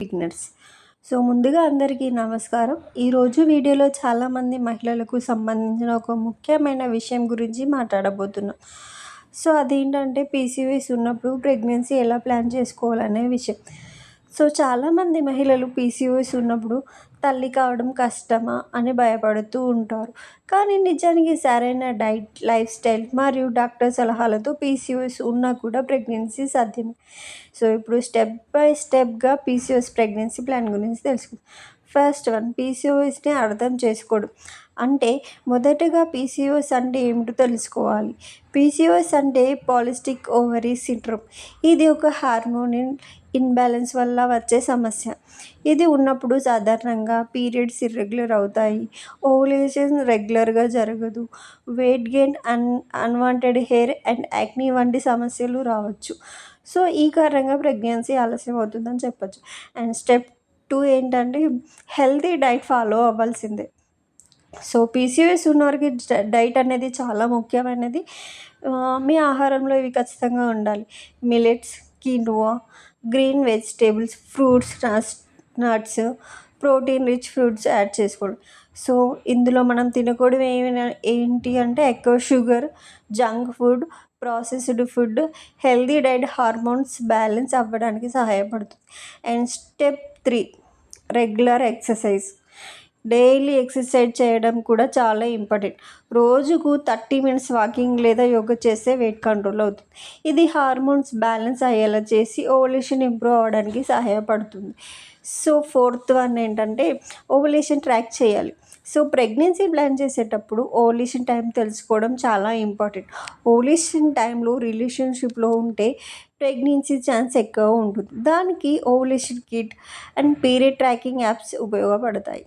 Beginners. So ముందుగా అందరికీ నమస్కారం. ఈరోజు వీడియోలో చాలామంది మహిళలకు సంబంధించిన ఒక ముఖ్యమైన విషయం గురించి మాట్లాడబోతున్నాం. సో అదేంటంటే పీసీఓఎస్ ఉన్నప్పుడు ప్రెగ్నెన్సీ ఎలా ప్లాన్ చేసుకోవాలనే విషయం. సో చాలామంది మహిళలు పీసీఓఎస్ ఉన్నప్పుడు తల్లి కావడం కష్టమా అని భయపడుతూ ఉంటారు. కానీ నిజానికి సరైన డైట్, లైఫ్ స్టైల్ మరియు డాక్టర్ సలహాలతో పీసీఓఎస్ ఉన్నా కూడా ప్రెగ్నెన్సీ సాధ్యమే. సో ఇప్పుడు స్టెప్ బై స్టెప్గా పీసీఓఎస్ ప్రెగ్నెన్సీ ప్లాన్ గురించి తెలుసుకుందాం. ఫస్ట్ వన్, పీసీఓఎస్ని అర్థం చేసుకోవడం. అంటే మొదటగా పీసీఓఎస్ అంటే ఏమిటో తెలుసుకోవాలి. పీసీఓఎస్ అంటే పాలిసిస్టిక్ ఓవరీ సిండ్రోమ్. ఇది ఒక హార్మోనల్ ఇన్బ్యాలెన్స్ వల్ల వచ్చే సమస్య. ఇది ఉన్నప్పుడు సాధారణంగా పీరియడ్స్ ఇర్రెగ్యులర్ అవుతాయి, ఓవులేషన్ రెగ్యులర్గా జరగదు, weight gain, unwanted hair and acne వంటి సమస్యలు రావచ్చు. సో ఈ కారణంగా ప్రెగ్నెన్సీ ఆలస్యం అవుతుందని చెప్పచ్చు. అండ్ స్టెప్ 2 ఏంటంటే హెల్తీ డైట్ ఫాలో అవ్వాల్సిందే. సో పీసీఓఎస్ ఉన్నవారికి డైట్ అనేది చాలా ముఖ్యమైనది. మీ ఆహారంలో ఇవి ఖచ్చితంగా ఉండాలి. Millets, quinoa, green vegetables, fruits, nuts, protein rich fruits add చేసుకోవడం. సో ఇందులో మనం తినకూడదు ఏంటి అంటే ఎక్కువ sugar, junk food, processed food. Healthy diet hormones balance అవ్వడానికి సహాయపడుతుంది. And step 3, regular exercise. Daily exercise చేయడం కూడా చాలా ఇంపార్టెంట్. రోజుకు 30 మినిట్స్ వాకింగ్ లేదా యోగా చేస్తే వెయిట్ కంట్రోల్ అవుతుంది. ఇది హార్మోన్స్ బ్యాలెన్స్ అయ్యేలా చేసి ఓవులేషన్ ఇంప్రూవ్ అవ్వడానికి సహాయపడుతుంది. సో ఫోర్త్ వన్ ఏంటంటే ఓవులేషన్ ట్రాక్ చేయాలి. సో ప్రెగ్నెన్సీ ప్లాన్ చేసేటప్పుడు ఓవులేషన్ టైం తెలుసుకోవడం చాలా ఇంపార్టెంట్. ఓవులేషన్ టైంలో రిలేషన్షిప్లో ఉంటే ప్రెగ్నెన్సీ ఛాన్స్ ఎక్కువ ఉంటుంది. దానికి ovulation kit and period tracking apps ఉపయోగపడతాయి.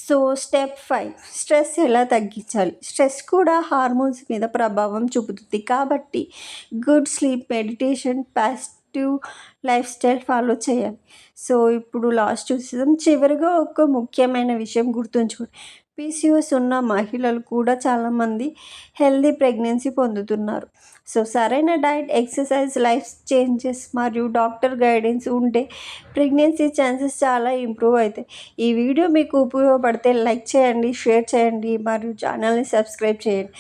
సో స్టెప్ 5, స్ట్రెస్ ఎలా తగ్గించాలి. స్ట్రెస్ కూడా హార్మోన్స్ మీద ప్రభావం చూపుతుంది. కాబట్టి good sleep, meditation, positive life style follow చేయాలి. సో ఇప్పుడు లాస్ట్ చూసేద్దాం. చివరిగా ఒక ముఖ్యమైన విషయం గుర్తుంచుకోండి. పీసీఓఎస్ ఉన్న మహిళలు కూడా చాలామంది హెల్దీ ప్రెగ్నెన్సీ పొందుతున్నారు. సో సరైన డైట్, ఎక్సర్సైజ్, లైఫ్ చేంజెస్ మరియు డాక్టర్ గైడెన్స్ ఉంటే ప్రెగ్నెన్సీ ఛాన్సెస్ చాలా ఇంప్రూవ్ అవుతాయి. ఈ వీడియో మీకు ఉపయోగపడితే లైక్ చేయండి, షేర్ చేయండి మరియు ఛానల్ని సబ్స్క్రైబ్ చేయండి.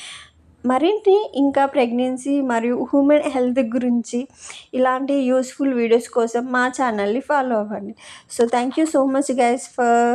మరిన్ని ఇంకా ప్రెగ్నెన్సీ మరియు హ్యూమన్ హెల్త్ గురించి ఇలాంటి యూస్ఫుల్ వీడియోస్ కోసం మా ఛానల్ని ఫాలో అవ్వండి. So thank you so much guys for